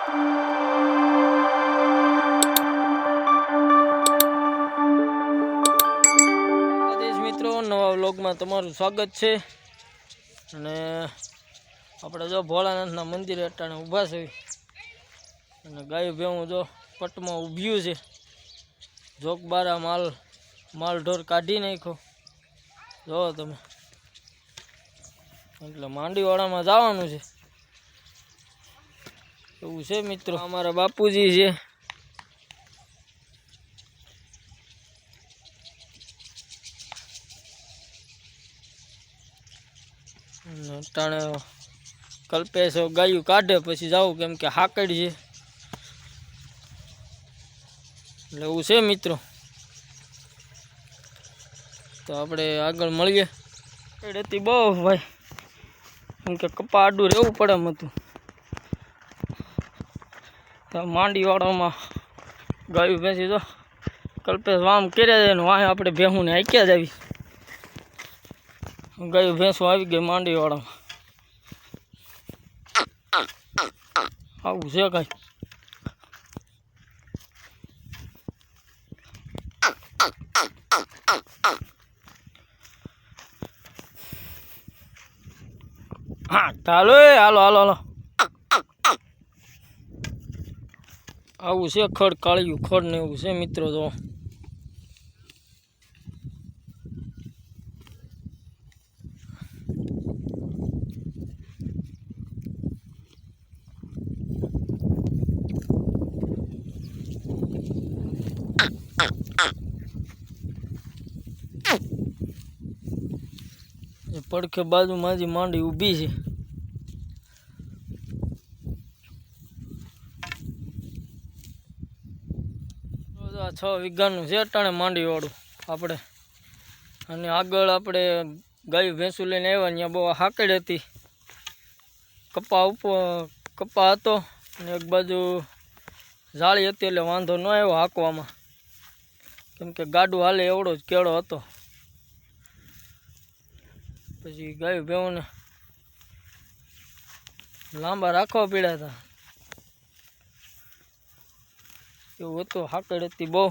મિત્રો નવા વ્લોગમાં તમારું સ્વાગત છે અને આપણે જો ભોળાનાથના મંદિરે અટાણે ઊભા છે અને ગાયું ભેવું જો પટમાં ઊભ્યું છે. જોગબારા માલ ઢોર કાઢી નાખ્યો જો તમે, એટલે માંડીવાડામાં જવાનું છે એવું છે મિત્રો. અમારા બાપુજી છે. ટાણે કલ્પેશ ગાયું કાઢે પછી જાવું, કેમ કે હાકડ છે એટલે એવું છે મિત્રો. તો આપણે આગળ મળીએ. હતી બહુ ભાઈ, કેમ કે કપા આડું રહેવું પડે એમ હતું. માંડીવાળામાં ગાયું ભેંસી તો કલ્પેશ વામ કર્યા જાય ને વાહ આપણે ભેહુંને હાંક્યા જ આવી. ગાયું ભેંસું આવી ગઈ માંડીવાળામાં. આવું છે કાંઈ. હા ચાલો હાલો હાલો હાલો. આવું છે ખડ કાળિયું ખડ ને એવું છે મિત્રો. તો પડખે બાજુમાં જ માંડી ઊભી છે. આ 6 વીઘાનું છે અટાણે માંડીવાળું આપણે. અને આગળ આપણે ગાયું ભેંસું લઈને આવ્યા, ત્યાં બહુ હાકડ હતી. કપા હતો અને એક બાજુ જાળી હતી એટલે વાંધો ન આવ્યો હાંકવામાં, કેમ કે ગાડું હાલે એવડો જ કેળો હતો. પછી ગાયું ભેંસને લાંબા રાખવા પડ્યા હતા એવું હતું. હાકડ હતી બહુ,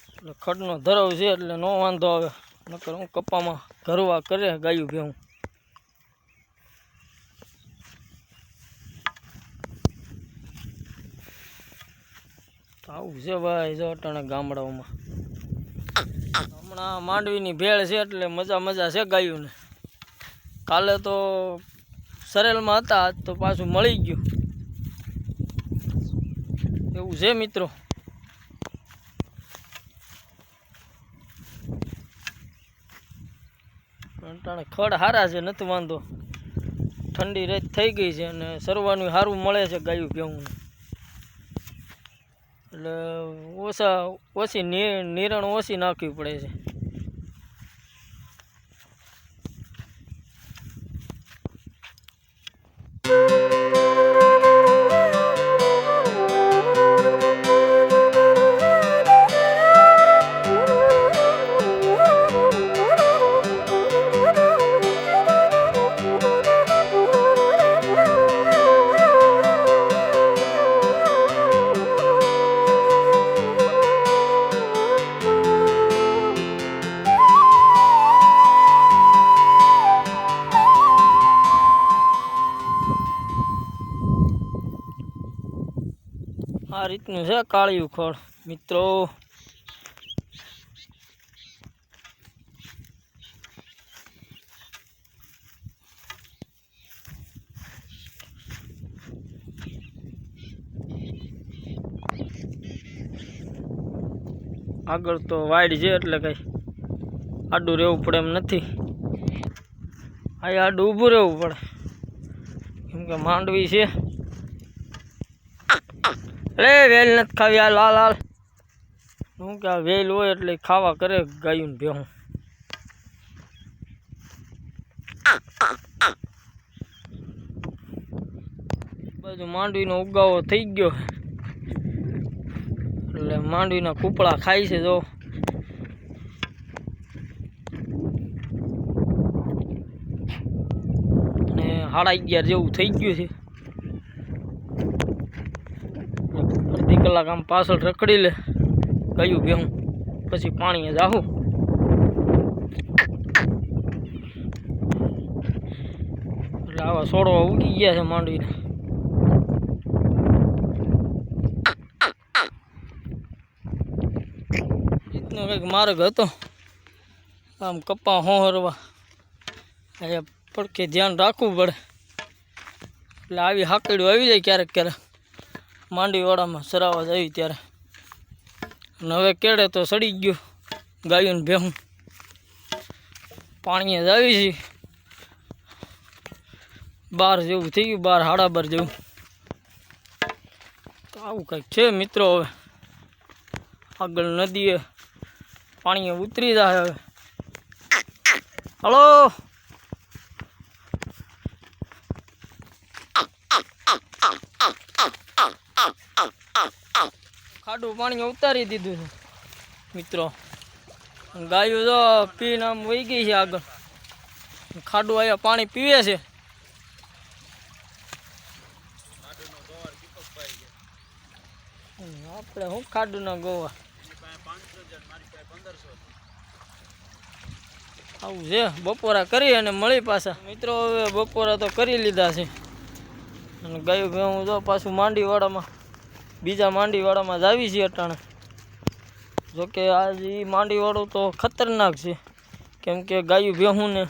એટલે ખડનો ધરાવ છે એટલે નો વાંધો આવે. નકર હું કપામાં ઘરવા કરે ગાયું ભેવું. આવું છે ભાઈ જો અટાણે ગામડાઓમાં. હમણાં માંડવીની ભેળ છે એટલે મજા છે ગાયુંને. કાલે તો સરેલમાં હતા, આજ તો પાછું મળી ગયું એવું છે મિત્રો. અટાણે ખડ સારા છે, નથી વાંધો. ઠંડી રેત થઈ ગઈ છે અને સરવાનું સારું મળે છે ગાયું ભેવું. એટલે ઓછી નિરણ ઓછી નાખવી પડે છે. આ રીતનું છે કાળિયું ખડ મિત્રો. આગળ તો વાડ છે એટલે કઈ આડું રહેવું પડે એમ નથી. આ આડું ઊભું રહેવું પડે કેમ કે માંડવી છે. અરે વેલ નથી ખાવી આ લાલ હાલ. શું કે આ વેલ હોય એટલે ખાવા કરે ગાયું ભેહું. બાજુ માંડવીનો ઉગાવો થઈ ગયો એટલે માંડવીના કૂપળા ખાય છે જો. અને 11:30 જેવું થઈ ગયું છે. અડધી કલાક આમ પાછળ રખડી લે ગયું ભેહું, પછી પાણીએ જાહું. એટલે આવા છોડવા ઉગી ગયા છે માંડવીને. રીતનો કંઈક માર્ગ હતો આમ કપા હોહરવા. અહીંયા પડકે ધ્યાન રાખવું પડે. એટલે આવી હાકડીઓ આવી જાય ક્યારેક ક્યારેક માંડવીવાળામાં સરાવા આવી ત્યારે. અને હવે કેળે તો સડી ગયું ગાયું ને ભેહું. પાણીએ જ આવી છે 12 જેવું થઈ ગયું, 12 સાડા 12 જેવું. તો આવું કંઈક છે મિત્રો. હવે આગળ નદીએ પાણીએ ઉતરી જાય. હવે હલો, ખાડું પાણી ઉતારી દીધું છે મિત્રો. ગાયો જો પીને આમ વહી ગઈ છે આગળ. ખાડું અહીંયા પાણી પીવે છે. આપણે શું ખાડું ના ગોવા આવું છે. બપોરા કરી અને મળી પાછા મિત્રો. હવે બપોરા તો કરી લીધા છે. અને ગાયું ભેહું જો પાછું માંડીવાળામાં, બીજા માંડીવાળામાં જ આવી છે અટાણે. જોકે આજ એ માંડીવાળું તો ખતરનાક છે, કેમ કે ગાયું ભેહું ને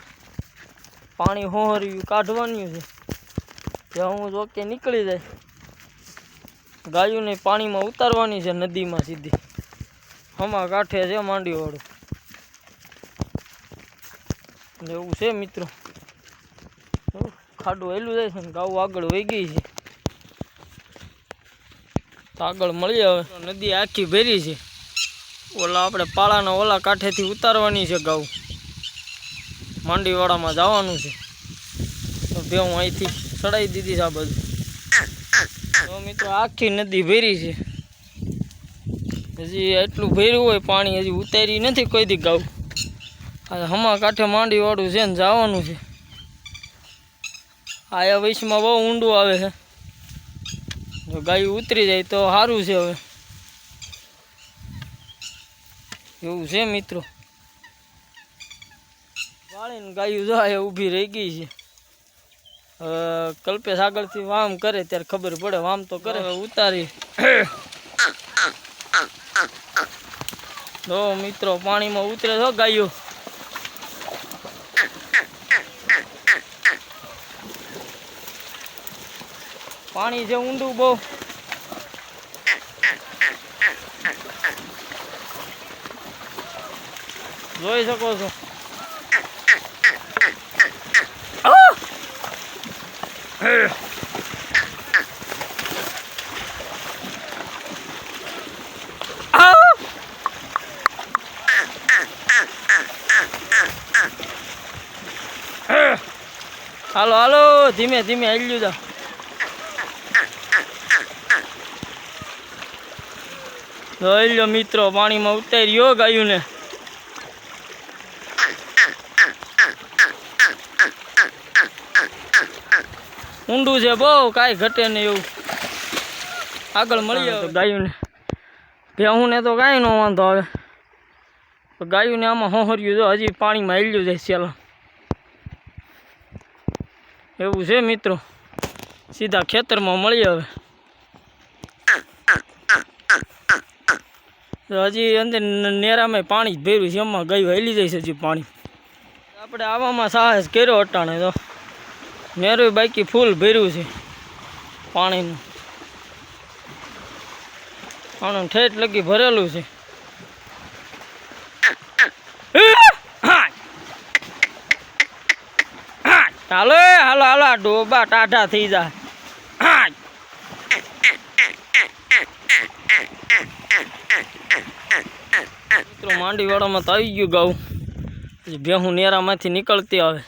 પાણી હોહર્યું કાઢવાનું છે. ભેહું જોકે નીકળી જાય, ગાયુંને પાણીમાં ઉતારવાની છે નદીમાં સીધી. હમા કાંઠે છે માંડીવાળું. એવું છે મિત્રો. ખાડું હેલું જાય છે ને ગાઉ આગળ વહી ગઈ છે. તો આગળ મળીએ. હવે નદી આખી ભેરી છે. ઓલા આપણે પાળાના ઓલા કાંઠેથી ઉતારવાની છે ગાઉ. માંડીવાળામાં જવાનું છે. તો ભેહું અહીંથી ચડાવી દીધી છે આ બધું. તો મિત્રો આખી નદી ભેરી છે. હજી એટલું ભર્યું હોય પાણી હજી ઉતારી નથી કોઈ દી ગાઉ. હમા કાંઠે માંડીવાળું છે ને જવાનું છે. આયા વૈશમાં બહુ ઊંડું આવે છે. જો ગાયું ઉતરી જાય તો સારું છે. હવે એવું છે મિત્રો. વાળીને ગાયું જાય ઊભી રહી ગઈ છે. કલ્પેશ આગળથી વામ કરે ત્યારે ખબર પડે. વામ તો કરે. ઉતારી જો મિત્રો પાણીમાં ઉતરે છો ગાયો. પાણી છે ઊંડું બહુ. જોઈ શકો છો. હાલો હાલો, ધીમે ધીમે હાલ્યું જા. જોઈ લો મિત્રો પાણીમાં ઉતાર્યો ગાયું ને. ઊંડું છે બહુ, કાંઈ ઘટે નહીં એવું. આગળ મળીએ ગાયું ને. ભેહું ને તો કાંઈ ન વાંધો આવે. ગાયું ને આમાં હોહર્યું જો હજી પાણીમાં હાલ્યું જાય સેલા. એવું છે મિત્રો. સીધા ખેતરમાં મળીએ. હવે હજી અંદર નેરામાં પાણી જ ભર્યું છે. એમાં ગાયું હાલી જાય છે હજી પાણી. આપણે આવામાં સાહસ કર્યો અટાણે. તો નેરું બાકી ફૂલ ભર્યું છે પાણીનું. આનું ઠેઠ લગી ભરેલું છે. હાલો હાલો હાલો, ડોબા ટાઢા થઈ જાય. મિત્રો માંડીવાળામાં તો આવી ગયું ગાઉ. ભેહું નેરામાંથી નીકળતી આવે.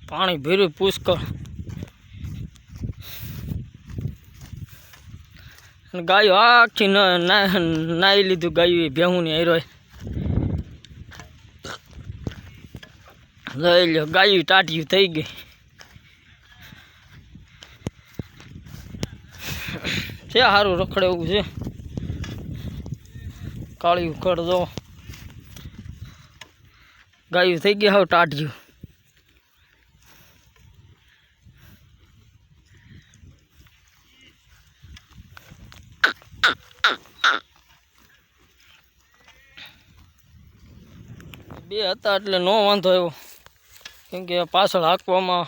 પાણી ભર્યું પુષ્કળ. ગાયો આખી નાહી લીધું. ગાયું એ ભેહું ની હારો લઈ લો ગાયું ટાટિયું થઈ ગઈ છે સારું રખડે એવું છે કાળી ઉખડ દો ગાયું થઈ ગયા હાવ ટાટિયું બે હતા એટલે નો વાંધો આવ્યો કેમ કે પાછળ હાંકવામાં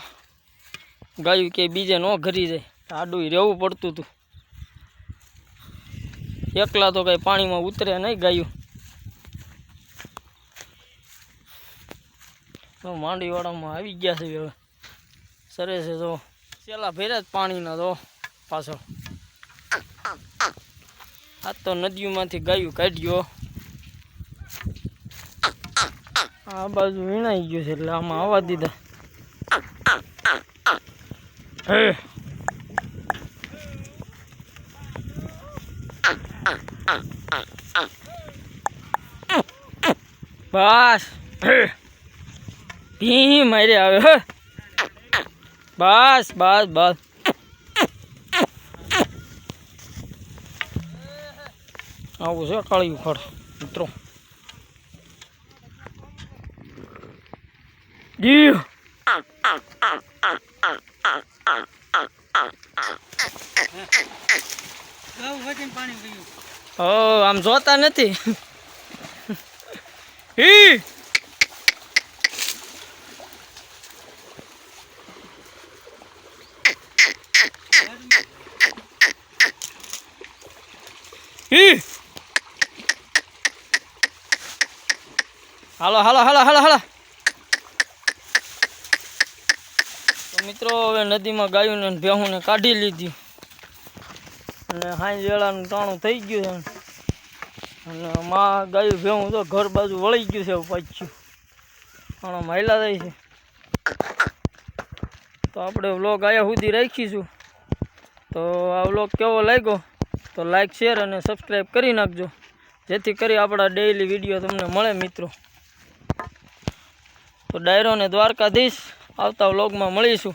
ગાયું કે બીજે ન ઘરી જાય આડું રહેવું પડતું હતું એકલા તો કઈ પાણીમાં ઉતરે નહીં ગાયું માંડીવાળામાં આવી ગયા છે હવે સરે છે તો છેલ્લા ભેર્યા જ પાણીના તો પાછળ આ તો નદીઓમાંથી ગાયું કાઢ્યો આ બાજુ વીણાઈ ગયું છે એટલે આમાં આવવા દીધા બસ ભી મારે આવે હે બસ બસ બસ આવું છે કાળી ઉખડ મિત્રો જી આમ જોતા નથી હાલો હાલો હાલો હાલો હાલો તો મિત્રો હવે નદીમાં ગાયું ને ભેહું ને કાઢી લીધી અને હાઈ વેળાનું ટાણું થઈ ગયું છે અને માં ગાયું ભેહું તો ઘર બાજુ વળી ગયું છે પાછું પણ માયલા જાય છે તો આપણે વ્લોગ આયા સુધી રાખીશું તો આ વ્લોગ કેવો લાગ્યો તો લાઈક શેર અને સબસ્ક્રાઈબ કરી નાખજો જેથી કરી આપણા ડેઈલી વિડીયો તમને મળે મિત્રો તો ડાયરો ને દ્વારકાધીશ આવતા વ્લોગમાં મળીશું